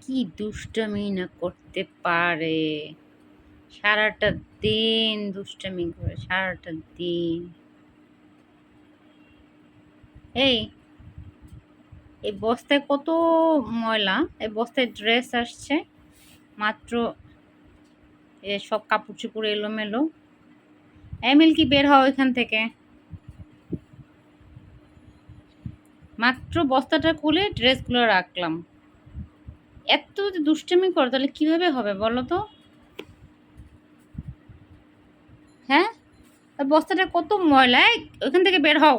কি দুষ্টামি না করতে পারে! সারাটা দিন দুষ্টামি করে, সারাটা দিন। এই, এই বস্তায় কত ময়লা! এই বস্তায় ড্রেস আসছে মাত্র, সব কাপড় চোপড় এলোমেলো। মিল্কি বের হও এখান থেকে। মাত্র বস্তাটা খুলে ড্রেসগুলো রাখলাম। এত যদি দুষ্টামি করো তাহলে কিভাবে হবে বলো তো? হ্যাঁ, বস্তাটা কত ময়লা! ওইখান থেকে বের হও।